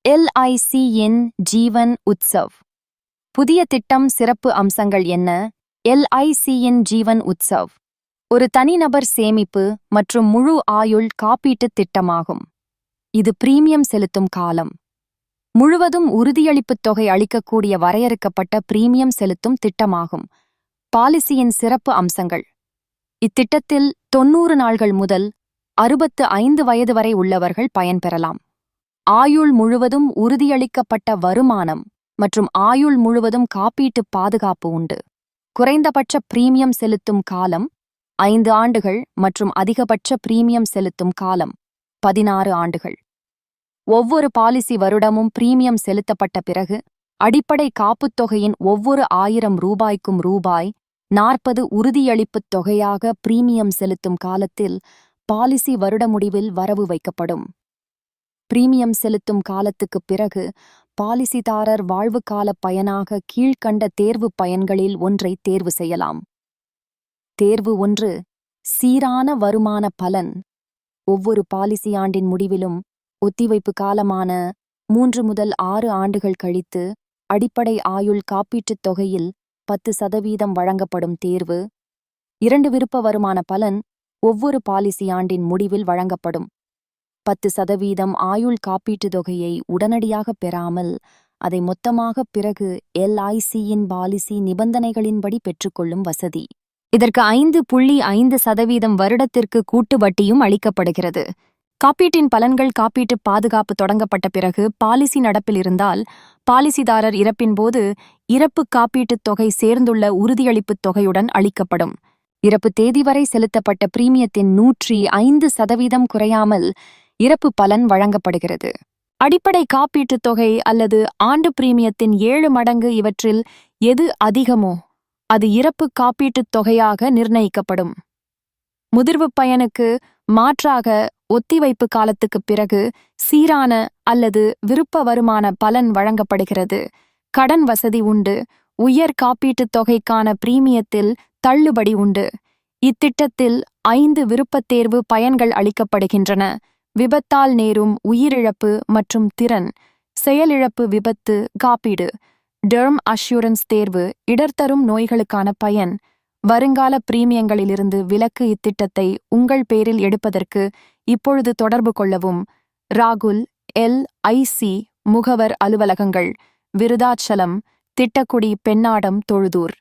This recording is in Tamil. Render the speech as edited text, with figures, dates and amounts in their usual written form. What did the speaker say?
LIC-யின் ஜீவன் உத்சவ். புதிய திட்டம் சிறப்பு அம்சங்கள் என்ன? LIC-யின் ஜீவன் உத்சவ் ஒரு தனிநபர் சேமிப்பு மற்றும் முழு ஆயுள் காப்பீட்டுத் திட்டமாகும். இது பிரீமியம் செலுத்தும் காலம் முழுவதும் உறுதியளிப்புத் தொகை அளிக்கக்கூடிய வரையறுக்கப்பட்ட பிரீமியம் செலுத்தும் திட்டமாகும். பாலிசியின் சிறப்பு அம்சங்கள். இத்திட்டத்தில் 90 நாள்கள் முதல் 65 வயது வரை உள்ளவர்கள் பயன்பெறலாம். ஆயுள் முழுவதும் உறுதியளிக்கப்பட்ட வருமானம் மற்றும் ஆயுள் முழுவதும் காப்பீட்டு பாதுகாப்பு உண்டு. குறைந்தபட்ச பிரீமியம் செலுத்தும் காலம் 5 ஆண்டுகள் மற்றும் அதிகபட்ச பிரீமியம் செலுத்தும் காலம் 16 ஆண்டுகள். ஒவ்வொரு பாலிசி வருடமும் பிரீமியம் செலுத்தப்பட்ட பிறகு அடிப்படை காப்புத் தொகையின் ஒவ்வொரு 1000 ரூபாய்க்கும் ரூபாய் 40 உறுதியளிப்புத் தொகையாக பிரீமியம் செலுத்தும் காலத்தில் பாலிசி வருட முடிவில் வரவு வைக்கப்படும். பிரீமியம் செலுத்தும் காலத்துக்குப் பிறகு பாலிசிதாரர் வாழ்வுக்கால பயனாக கீழ்க்கண்ட தேர்வு பயன்களில் ஒன்றை தேர்வு செய்யலாம். தேர்வு 1. சீரான வருமான பலன். ஒவ்வொரு பாலிசி ஆண்டின் முடிவிலும் ஒத்திவைப்பு காலமான 3 முதல் 6 ஆண்டுகள் கழித்து அடிப்படை ஆயுள் காப்பீட்டுத் தொகையில் 10% வழங்கப்படும் தேர்வு. 2. விருப்ப வருமான பலன். ஒவ்வொரு பாலிசி ஆண்டின் முடிவில் வழங்கப்படும் 10% ஆயுள் காப்பீட்டுத் தொகையை உடனடியாக பெறாமல் அதை மொத்தமாக பிறகு LIC-யின் பாலிசி நிபந்தனைகளின்படி பெற்றுக்கொள்ளும் வசதி. இதற்கு 5.5% வருடத்திற்கு கூட்டு வட்டியும் அளிக்கப்படுகிறது. காப்பீட்டின் பலன்கள். காப்பீட்டு பாதுகாப்பு தொடங்கப்பட்ட பிறகு பாலிசி நடப்பில் இருந்தால் பாலிசிதாரர் இறப்பின் போது இறப்பு காப்பீட்டுத் தொகை சேர்ந்துள்ள உறுதியளிப்புத் தொகையுடன் அளிக்கப்படும். இறப்பு தேதி வரை செலுத்தப்பட்ட பிரீமியத்தின் 105% குறையாமல் இறப்பு பலன் வழங்கப்படுகிறது. அடிப்படை காப்பீட்டுத் தொகை அல்லது ஆண்டு பிரீமியத்தின் 7 மடங்கு இவற்றில் எது அதிகமோ அது இறப்பு காப்பீட்டுத் தொகையாக நிர்ணயிக்கப்படும். முதிர்வு பயனுக்கு மாற்றாக ஒத்திவைப்பு காலத்துக்குப் பிறகு சீரான அல்லது விருப்ப வருமான பலன் வழங்கப்படுகிறது. கடன் வசதி உண்டு. உயர் காப்பீட்டுத் தொகைக்கான பிரீமியத்தில் தள்ளுபடி உண்டு. இத்திட்டத்தில் 5 விருப்பத் தேர்வு பயன்கள் அளிக்கப்படுகின்றன. விபத்தால் நேரும் உயிரிழப்பு மற்றும் திறன் செயலிழப்பு விபத்து காப்பீடு. டெர்ம் அஷ்யூரன்ஸ் தேர்வு. இடர்தரும் நோய்களுக்கான பயன். வருங்கால பிரீமியங்களிலிருந்து விலக்கு. இத்திட்டத்தை உங்கள் பேரில் எடுப்பதற்கு இப்பொழுது தொடர்பு கொள்ளவும். ராகுல், LIC, முகவர் அலுவலகங்கள்: விருதாச்சலம், திட்டக்குடி, பெண்ணாடம், தொழுதூர்.